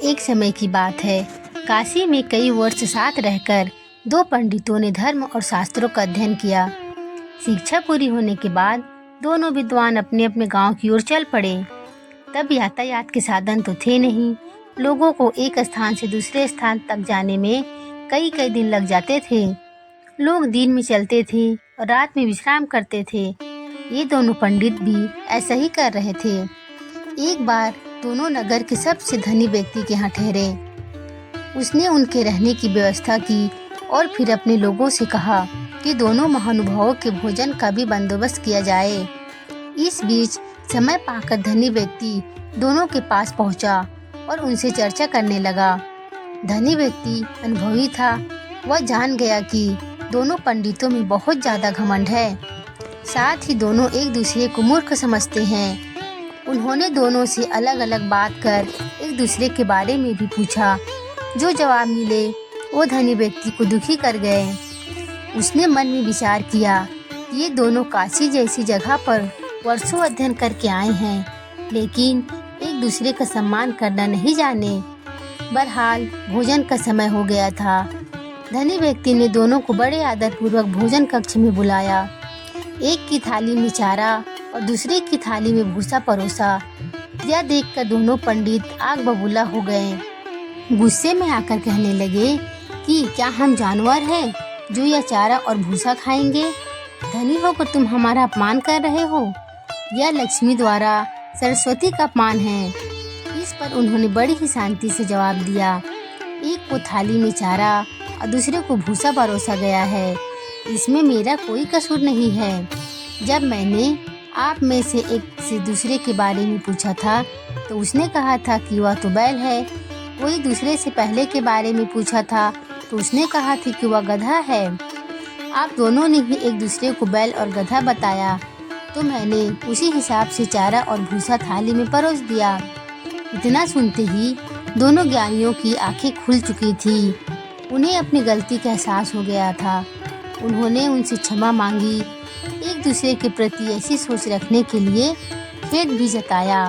एक समय की बात है। काशी में कई वर्ष साथ रहकर दो पंडितों ने धर्म और शास्त्रों का अध्ययन किया। शिक्षा पूरी होने के बाद दोनों विद्वान अपने अपने गांव की ओर चल पड़े। तब यातायात के साधन तो थे नहीं। लोगों को एक स्थान से दूसरे स्थान तक जाने में कई कई दिन लग जाते थे। लोग दिन में चलते थे और रात में विश्राम करते थे। ये दोनों पंडित भी ऐसा ही कर रहे थे। एक बार दोनों नगर के सबसे धनी व्यक्ति के यहाँ ठहरे। उसने उनके रहने की व्यवस्था की और फिर अपने लोगों से कहा कि दोनों महानुभावों के भोजन का भी बंदोबस्त किया जाए। इस बीच समय पाकर धनी व्यक्ति दोनों के पास पहुंचा और उनसे चर्चा करने लगा। धनी व्यक्ति अनुभवी था। वह जान गया कि दोनों पंडितों में बहुत ज्यादा घमंड है। साथ ही दोनों एक दूसरे को मूर्ख समझते हैं। उन्होंने दोनों से अलग अलग बात कर एक दूसरे के बारे में भी पूछा। जो जवाब मिले वो धनी व्यक्ति को दुखी कर गए। उसने मन में विचार किया कि ये दोनों काशी जैसी जगह पर वर्षों अध्ययन करके आए हैं, लेकिन एक दूसरे का सम्मान करना नहीं जाने। बहरहाल भोजन का समय हो गया था। धनी व्यक्ति ने दोनों को बड़े आदर पूर्वक भोजन कक्ष में बुलाया। एक की थाली में चारा और दूसरे की थाली में भूसा परोसा। यह देखकर दोनों पंडित आग बबूला हो गए। गुस्से में आकर कहने लगे कि क्या हम जानवर हैं जो यह चारा और भूसा खाएंगे? धनी होकर तुम हमारा अपमान कर रहे हो। यह लक्ष्मी द्वारा सरस्वती का अपमान है। इस पर उन्होंने बड़ी ही शांति से जवाब दिया। एक को थाली में चारा और दूसरे को भूसा परोसा गया है। इसमें मेरा कोई कसूर नहीं है। जब मैंने आप में से एक से दूसरे के बारे में पूछा था तो उसने कहा था कि वह तो बैल है। कोई दूसरे से पहले के बारे में पूछा था तो उसने कहा था कि वह गधा है। आप दोनों ने ही एक दूसरे को बैल और गधा बताया तो मैंने उसी हिसाब से चारा और भूसा थाली में परोस दिया। इतना सुनते ही दोनों ज्ञानियों की आंखें खुल चुकी थी। उन्हें अपनी गलती का एहसास हो गया था। उन्होंने उनसे क्षमा मांगी। एक दूसरे के प्रति ऐसी सोच रखने के लिए खेद भी जताया।